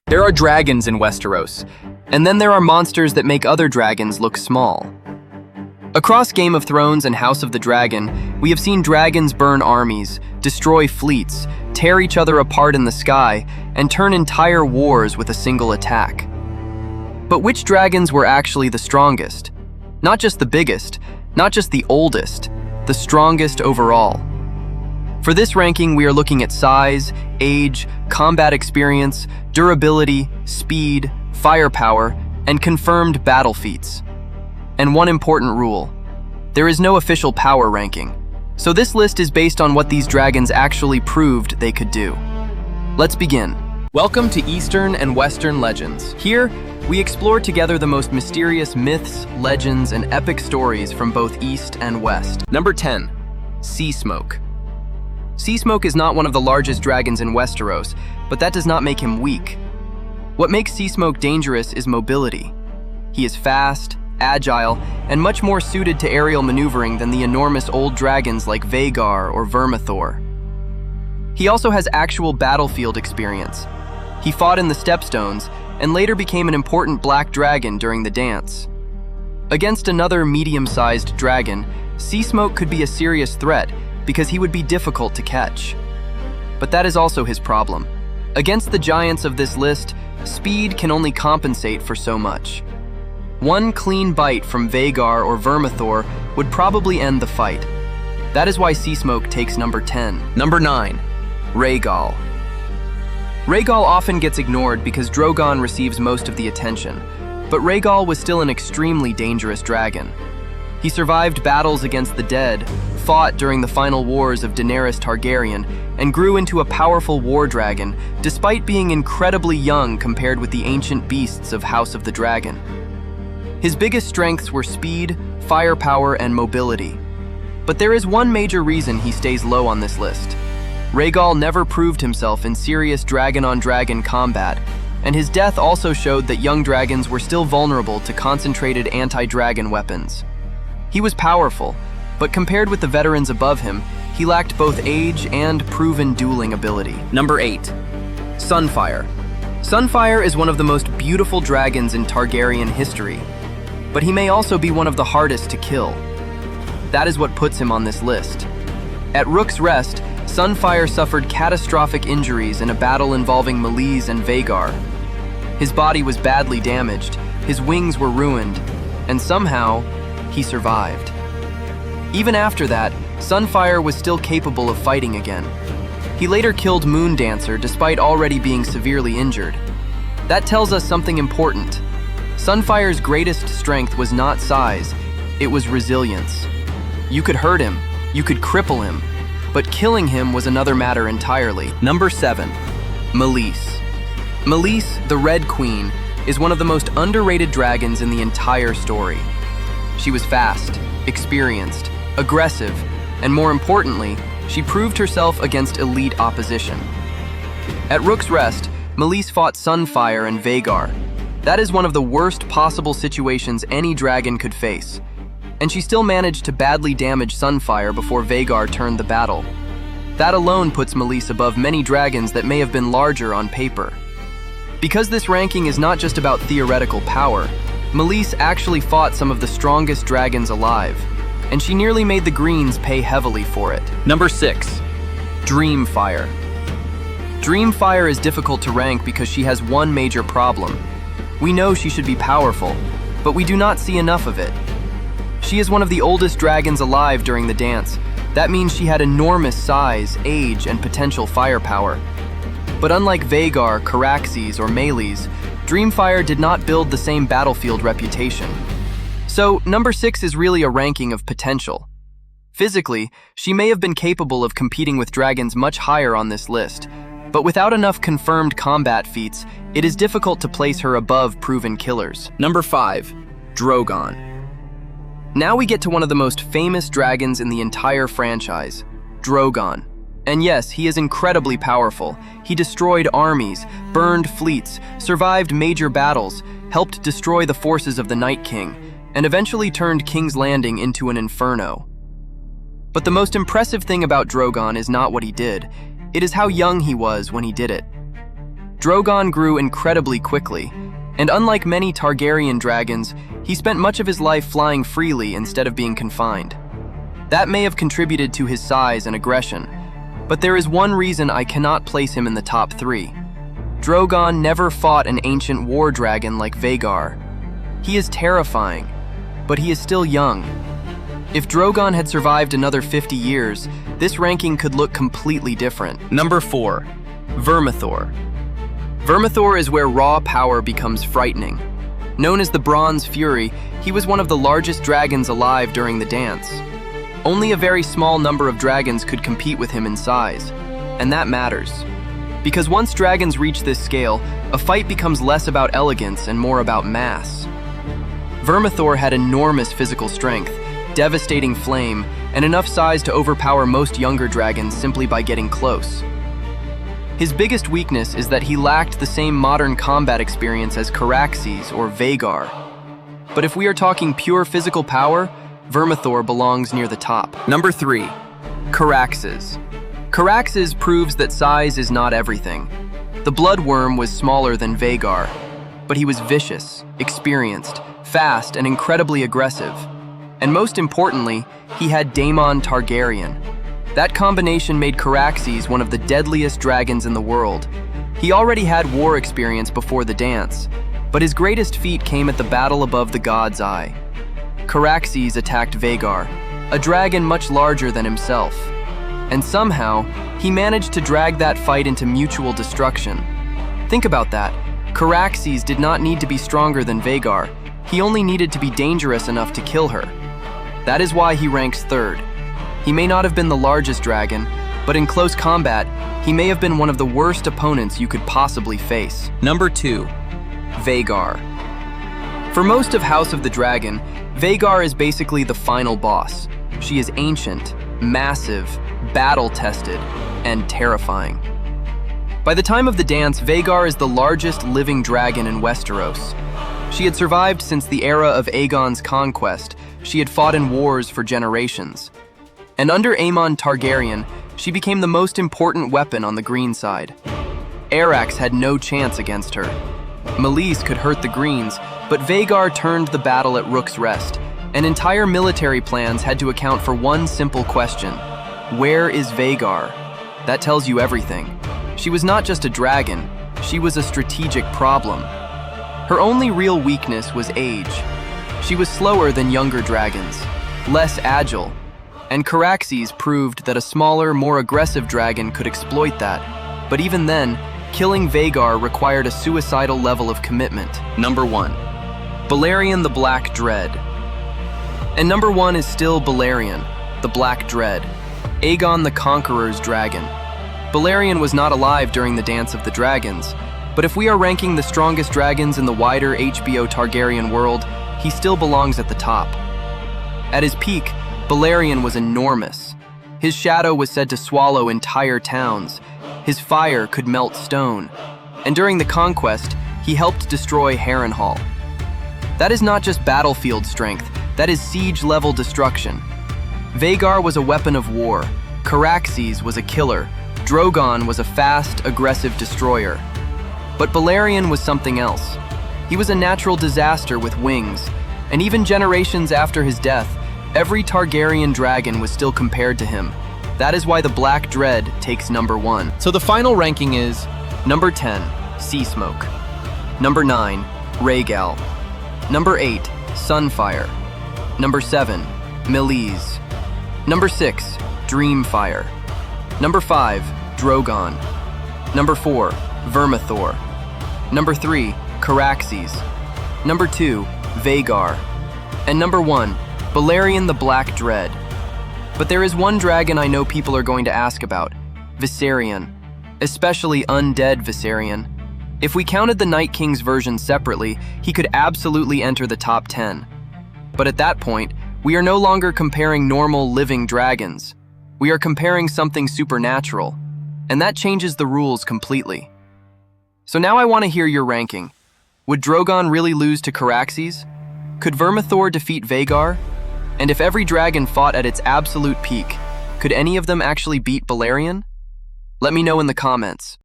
There are dragons in Westeros, and then there are monsters that make other dragons look small. Across Game of Thrones and House of the Dragon, we have seen dragons burn armies, destroy fleets, tear each other apart in the sky, and turn entire wars with a single attack. But which dragons were actually the strongest? Not just the biggest, not just the oldest, the strongest overall. For this ranking, we are looking at size, age, combat experience, durability, speed, firepower, and confirmed battle feats. And one important rule: there is no official power ranking, so this list is based on what these dragons actually proved they could do. Let's begin. Welcome to Eastern and Western Legends. Here, we explore together the most mysterious myths, legends, and epic stories from both East and West. Number 10. Sea Smoke. Sea Smoke is not one of the largest dragons in Westeros, but that does not make him weak. What makes Sea Smoke dangerous is mobility. He is fast, agile, and much more suited to aerial maneuvering than the enormous old dragons like Vhagar or Vermithor. He also has actual battlefield experience. He fought in the Stepstones and later became an important black dragon during the dance. Against another medium-sized dragon, Sea Smoke could be a serious threat because he would be difficult to catch. But that is also his problem. Against the giants of this list, speed can only compensate for so much. One clean bite from Vhagar or Vermithor would probably end the fight. That is why Sea Smoke takes number 10. Number 9. Rhaegal. Rhaegal often gets ignored because Drogon receives most of the attention, but Rhaegal was still an extremely dangerous dragon. He survived battles against the dead, fought during the final wars of Daenerys Targaryen, and grew into a powerful war dragon, despite being incredibly young compared with the ancient beasts of House of the Dragon. His biggest strengths were speed, firepower, and mobility. But there is one major reason he stays low on this list. Rhaegal never proved himself in serious dragon-on-dragon combat, and his death also showed that young dragons were still vulnerable to concentrated anti-dragon weapons. He was powerful, but compared with the veterans above him, he lacked both age and proven dueling ability. Number 8. Sunfire. Sunfire is one of the most beautiful dragons in Targaryen history, but he may also be one of the hardest to kill. That is what puts him on this list. At Rook's Rest, Sunfire suffered catastrophic injuries in a battle involving Meleys and Vhagar. His body was badly damaged, his wings were ruined, and somehow, he survived. Even after that, Sunfire was still capable of fighting again. He later killed Moondancer despite already being severely injured. That tells us something important. Sunfire's greatest strength was not size, it was resilience. You could hurt him, you could cripple him, but killing him was another matter entirely. Number 7. Meleys. Meleys, the Red Queen, is one of the most underrated dragons in the entire story. She was fast, experienced, aggressive, and more importantly, she proved herself against elite opposition. At Rook's Rest, Meleys fought Sunfire and Vhagar. That is one of the worst possible situations any dragon could face. And she still managed to badly damage Sunfire before Vhagar turned the battle. That alone puts Meleys above many dragons that may have been larger on paper. Because this ranking is not just about theoretical power, Meleys actually fought some of the strongest dragons alive, and she nearly made the Greens pay heavily for it. Number 6. Dreamfire. Dreamfire is difficult to rank because she has one major problem. We know she should be powerful, but we do not see enough of it. She is one of the oldest dragons alive during the dance. That means she had enormous size, age, and potential firepower. But unlike Vhagar, Caraxes, or Meleys, Dreamfire did not build the same battlefield reputation. So, number 6 is really a ranking of potential. Physically, she may have been capable of competing with dragons much higher on this list, but without enough confirmed combat feats, it is difficult to place her above proven killers. Number 5. Drogon. Now we get to one of the most famous dragons in the entire franchise, Drogon. And yes, he is incredibly powerful. He destroyed armies, burned fleets, survived major battles, helped destroy the forces of the Night King, and eventually turned King's Landing into an inferno. But the most impressive thing about Drogon is not what he did, it is how young he was when he did it. Drogon grew incredibly quickly, and unlike many Targaryen dragons, he spent much of his life flying freely instead of being confined. That may have contributed to his size and aggression, but there is one reason I cannot place him in the top 3. Drogon never fought an ancient war dragon like Vhagar. He is terrifying, but he is still young. If Drogon had survived another 50 years, this ranking could look completely different. Number 4. Vermithor. Vermithor is where raw power becomes frightening. Known as the Bronze Fury, he was one of the largest dragons alive during the dance. Only a very small number of dragons could compete with him in size, and that matters. Because once dragons reach this scale, a fight becomes less about elegance and more about mass. Vermithor had enormous physical strength, devastating flame, and enough size to overpower most younger dragons simply by getting close. His biggest weakness is that he lacked the same modern combat experience as Caraxes or Vhagar. But if we are talking pure physical power, Vermithor belongs near the top. Number 3. Caraxes. Caraxes proves that size is not everything. The Bloodworm was smaller than Vhagar, but he was vicious, experienced, fast, and incredibly aggressive. And most importantly, he had Daemon Targaryen. That combination made Caraxes one of the deadliest dragons in the world. He already had war experience before the dance, but his greatest feat came at the battle above the God's Eye. Caraxes attacked Vhagar, a dragon much larger than himself. And somehow, he managed to drag that fight into mutual destruction. Think about that. Caraxes did not need to be stronger than Vhagar. He only needed to be dangerous enough to kill her. That is why he ranks 3rd. He may not have been the largest dragon, but in close combat, he may have been one of the worst opponents you could possibly face. Number 2. Vhagar. For most of House of the Dragon, Vhagar is basically the final boss. She is ancient, massive, battle-tested, and terrifying. By the time of the dance, Vhagar is the largest living dragon in Westeros. She had survived since the era of Aegon's conquest. She had fought in wars for generations. And under Aemon Targaryen, she became the most important weapon on the green side. Arax had no chance against her. Meleys could hurt the Greens, but Vhagar turned the battle at Rook's Rest, and entire military plans had to account for one simple question: where is Vhagar? That tells you everything. She was not just a dragon, she was a strategic problem. Her only real weakness was age. She was slower than younger dragons, less agile, and Caraxes proved that a smaller, more aggressive dragon could exploit that. But even then, killing Vhagar required a suicidal level of commitment. Number 1. Balerion the Black Dread. And number 1 is still Balerion, the Black Dread, Aegon the Conqueror's dragon. Balerion was not alive during the Dance of the Dragons, but if we are ranking the strongest dragons in the wider HBO Targaryen world, he still belongs at the top. At his peak, Balerion was enormous. His shadow was said to swallow entire towns. His fire could melt stone. And during the conquest, he helped destroy Harrenhal. That is not just battlefield strength, that is siege-level destruction. Vhagar was a weapon of war. Caraxes was a killer. Drogon was a fast, aggressive destroyer. But Balerion was something else. He was a natural disaster with wings, and even generations after his death, every Targaryen dragon was still compared to him. That is why the Black Dread takes number 1. So the final ranking is number 10, Seasmoke. Number 9, Rhaegal. Number 8, Sunfire. Number 7, Meleys. Number 6, Dreamfire. Number 5, Drogon. Number 4, Vermithor. Number 3, Caraxes. Number 2, Vhagar. And number 1, Balerion the Black Dread. But there is one dragon I know people are going to ask about, Viserion, especially undead Viserion. If we counted the Night King's version separately, he could absolutely enter the top 10. But at that point, we are no longer comparing normal living dragons. We are comparing something supernatural, and that changes the rules completely. So now I want to hear your ranking. Would Drogon really lose to Caraxes? Could Vermithor defeat Vhagar? And if every dragon fought at its absolute peak, could any of them actually beat Balerion? Let me know in the comments.